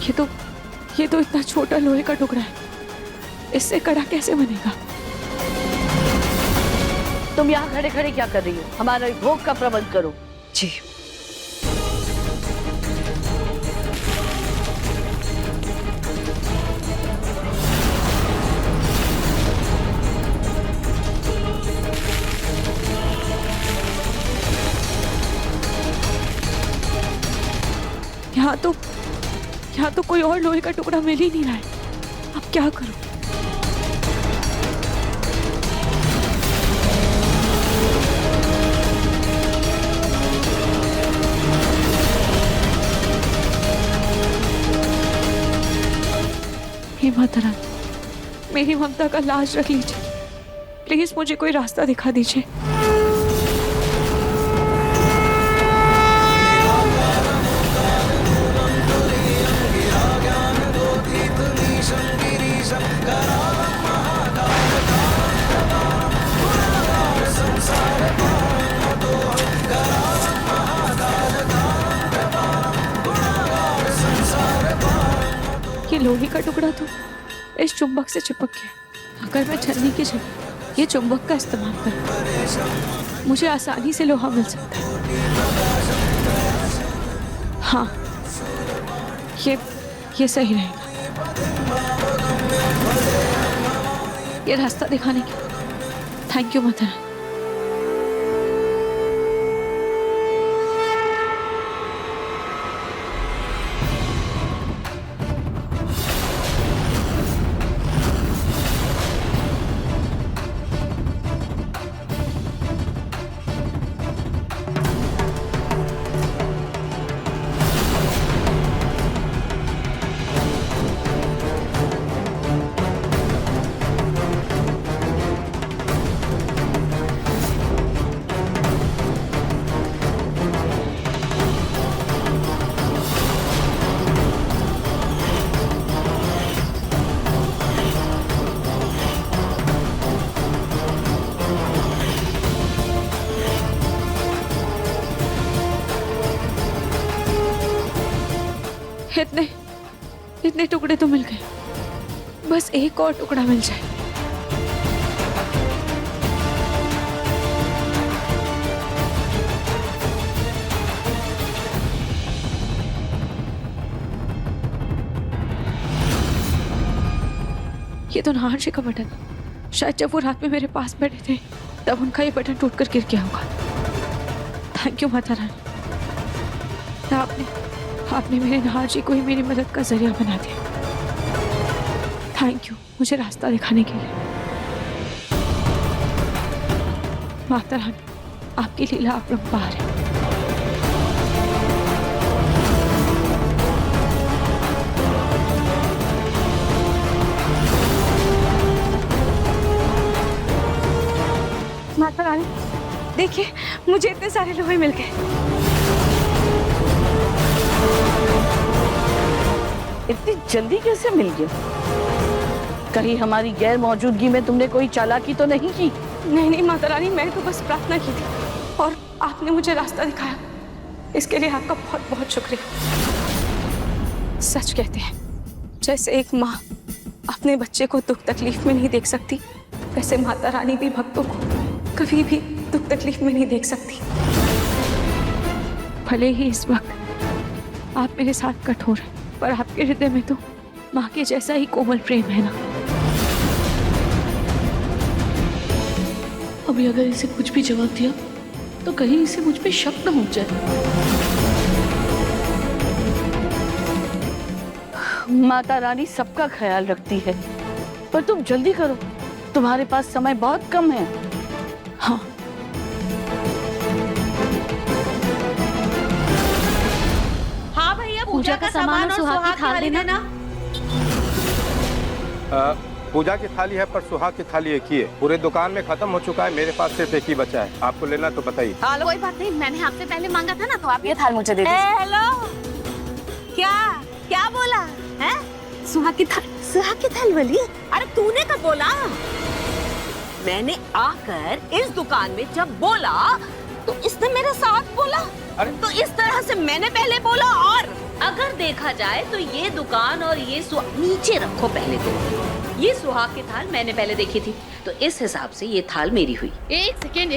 ये तो इतना छोटा लोहे का टुकड़ा है, इससे कड़ा कैसे बनेगा? तुम यहाँ खड़े खड़े क्या कर रही हो? हमारे भोग का प्रबंध करो। जी। यहाँ तो कोई और लोहे का टुकड़ा मिल ही नहीं रहा है। अब क्या करूं? हे माता रानी, मेरी ममता का लाज रख लीजिए। प्लीज मुझे कोई रास्ता दिखा दीजिए। ये लोहे का टुकड़ा तो इस चुंबक से चिपक गया। अगर मैं छन्नी की जगह ये चुंबक का इस्तेमाल करूं, मुझे आसानी से लोहा मिल सकता है। हाँ, ये सही रहेगा। ये रास्ता दिखाने के लिए थैंक यू माता रानी। इतने टुकड़े तो मिल गए, बस एक और टुकड़ा मिल जाए। ये तो नाहर जी का बटन है। शायद जब वो रात में मेरे पास बैठे थे तब उनका ये बटन टूटकर गिर गया होगा। थैंक यू माता रानी, आपने मेरे नाहर जी को ही मेरी मदद का जरिया बना दिया। थैंक यू मुझे रास्ता दिखाने के लिए। माता रानी, आपकी लीला अपरंपार है। माता रानी, देखिए मुझे इतने सारे लोहे मिल गए। इतनी जल्दी कैसे मिल गया? कहीं हमारी गैर मौजूदगी में तुमने कोई चालाकी तो नहीं की? नहीं माता रानी, मैंने तो बस प्रार्थना की थी और आपने मुझे रास्ता दिखाया। इसके लिए आपका बहुत बहुत शुक्रिया। सच कहते हैं, जैसे एक माँ अपने बच्चे को दुख तकलीफ में नहीं देख सकती, वैसे माता रानी भी भक्तों को कभी भी दुख तकलीफ में नहीं देख सकती। भले ही इस वक्त आप मेरे साथ कठोर हैं, पर आपके हृदय में तो माँ के जैसा ही कोमल प्रेम है ना। अभी अगर इसे कुछ भी जवाब दिया तो कहीं इसे मुझ पे शक न हो जाए। माता रानी सबका ख्याल रखती है, पर तुम जल्दी करो, तुम्हारे पास समय बहुत कम है। हाँ, पूजा का सामान और सुहाग की थाली देना। पूजा की थाली है पर सुहाग की थाली एक ही है। पूरे दुकान में खत्म हो चुका है, मेरे पास सिर्फ एक ही बचा है। आपको लेना तो बताइए। कोई बात नहीं, मैंने आपसे पहले मांगा था ना, तो आप ये थाल मुझे दे दीजिए। हेलो, क्या बोला है? सुहाग की थाल वाली। अरे तूने कब बोला? मैंने आकर इस दुकान में जब बोला तो इसने मेरे साथ बोला। अरे तो इस तरह से मैंने पहले बोला और अगर देखा जाए तो ये दुकान और ये नीचे रखो पहले तो। ये सुहाग की थाल मैंने पहले देखी थी, तो इस हिसाब से ये थाल मेरी हुई। एक सेकेंड,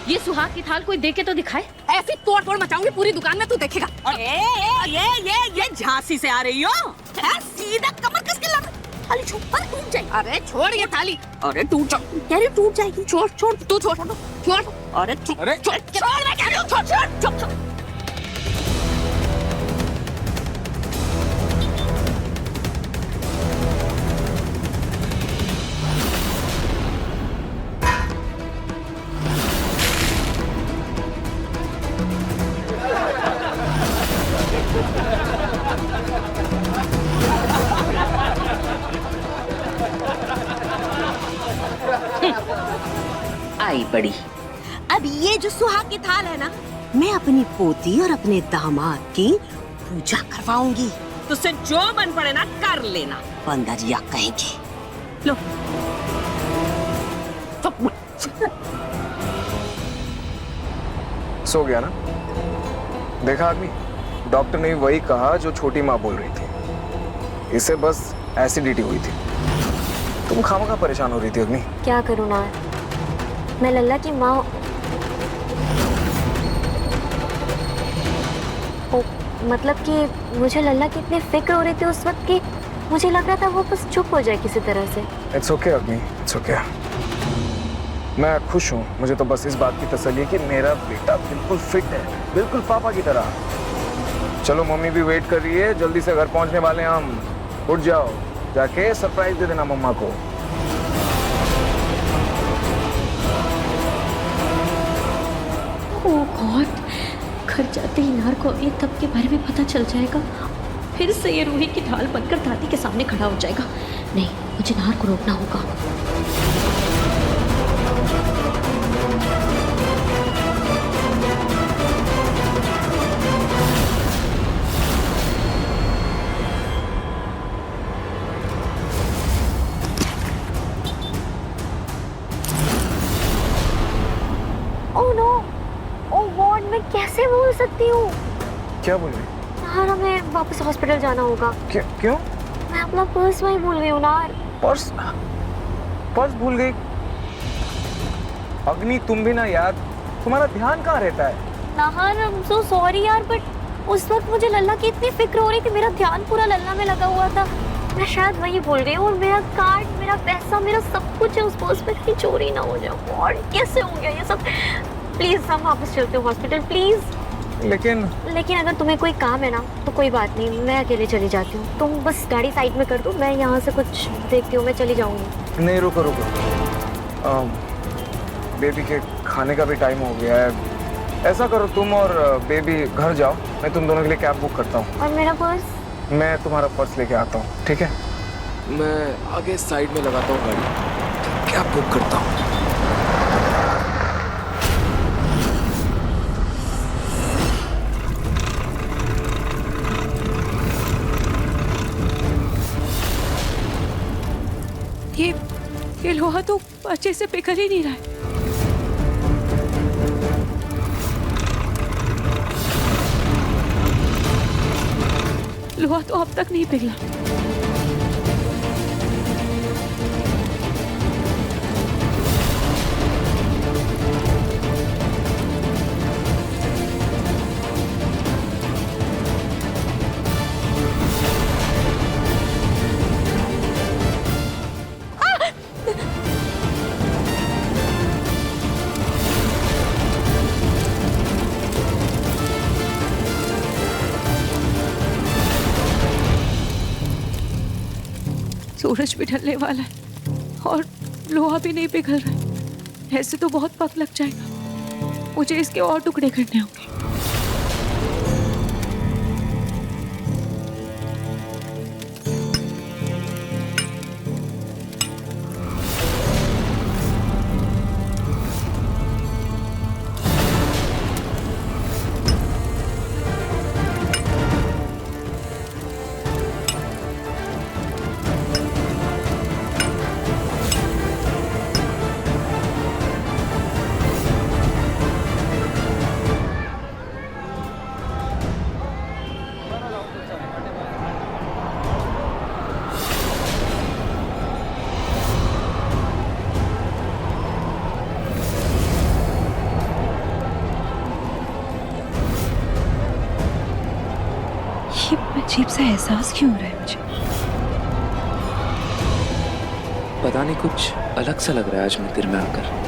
ये सुहाग की थाल कोई देखे तो दिखाए। ऐसी तोड़ फोड़ मचाऊंगी पूरी दुकान में, तू देखेगा। ये झांसी से आ रही हो? सीधा कमर कस के लग, थाली छू पर टूट जाएगी। अरे छोड़ ये थाली, अरे टूट जाएगी। छोड़ तू छोड़। अरे छोड़, मैं कह रही हूँ, छोड़। आई बड़ी। अब ये जो सुहाग की थाल है ना, मैं अपनी पोती और अपने दामाद की पूजा करवाऊंगी। तुझसे जो मन पड़े ना कर लेना, बंदरिया कहेंगे। लो सो गया ना? देखा आदमी, डॉक्टर ने वही कहा जो छोटी माँ बोल रही थी। इसे बस एसिडिटी हुई थी। तुम खामखा परेशान हो रही थी अग्नि। क्या करूँ ना, मैं लल्ला की माँ। मतलब कि मुझे लल्ला की इतनी फिक्र हो रही थी उस वक्त कि मुझे लग रहा था वो बस चुप हो जाए किसी तरह से। इट्स ओके अग्नि, इट्स ओके। मैं खुश हूँ। मुझे तो बस इस बात की तसल्ली है कि मेरा बेटा बिल्कुल फिट है, बिल्कुल पापा की तरह। चलो मम्मी भी वेट कर रही है, जल्दी से घर पहुँचने वाले हैं हम। उठ जाओ, जाके सरप्राइज दे देना मम्मा को। ओह गॉड, घर जाते ही नार को ये तब के बारे में पता चल जाएगा। फिर से ये रूही की ढाल बनकर दादी के सामने खड़ा हो जाएगा। नहीं, मुझे नार को रोकना होगा। ओह नो, ओह गॉड, मैं कैसे भूल सकती हूँ। क्या बोल रही? यार हमें वापस हॉस्पिटल जाना होगा। क्यों? मैं अपना पर्स वहीं भूल गई हूँ ना। पर्स भूल गई? अग्नि तुम भी ना यार, तुम्हारा ध्यान कहाँ रहता है? Nahar, I am so sorry यार, बट उस वक्त मुझे लल्ला की इतनी फिक्र हो रही थी, मेरा ध्यान पूरा लल्ला में लगा हुआ था। मैं शायद वही भूल गई। और मेरा कार्ड, मेरा पैसा, मेरा सब कुछ है उस पर्स में, कहीं चोरी ना हो जाए। और कैसे हो गया ये सब? प्लीज हम वापस चलते हैं हॉस्पिटल, प्लीज। लेकिन अगर तुम्हें कोई काम है ना तो कोई बात नहीं, मैं अकेले चली जाती हूँ। तुम बस गाड़ी साइड में कर दो, मैं यहाँ से कुछ देखती हूँ, मैं चली जाऊँगी। नहीं, रुको। बेबी के खाने का भी टाइम हो गया है। ऐसा करो, तुम और बेबी घर जाओ, मैं तुम दोनों के लिए कैब बुक करता हूँ। और मेरा पर्स? मैं तुम्हारा पर्स लेके आता हूँ, ठीक है? मैं आगे साइड में लगाता हूँ गाड़ी, कैब बुक करता हूँ। ये लोहा तो अच्छे से पिघल ही नहीं रहा है। लोहा तो अब तक नहीं पिघला। सूरज भी ढलने वाला है और लोहा भी नहीं पिघल रहा है। ऐसे तो बहुत वक्त लग जाएगा। मुझे इसके और टुकड़े करने होंगे। अजीब अजीब सा एहसास क्यों हो रहा है मुझे? पता नहीं, कुछ अलग सा लग रहा है आज मंदिर में आकर।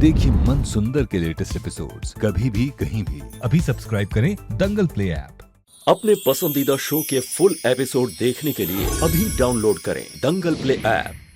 देखिए मन सुंदर के लेटेस्ट एपिसोड्स कभी भी कहीं भी। अभी सब्सक्राइब करें दंगल प्ले ऐप। अपने पसंदीदा शो के फुल एपिसोड देखने के लिए अभी डाउनलोड करें दंगल प्ले ऐप।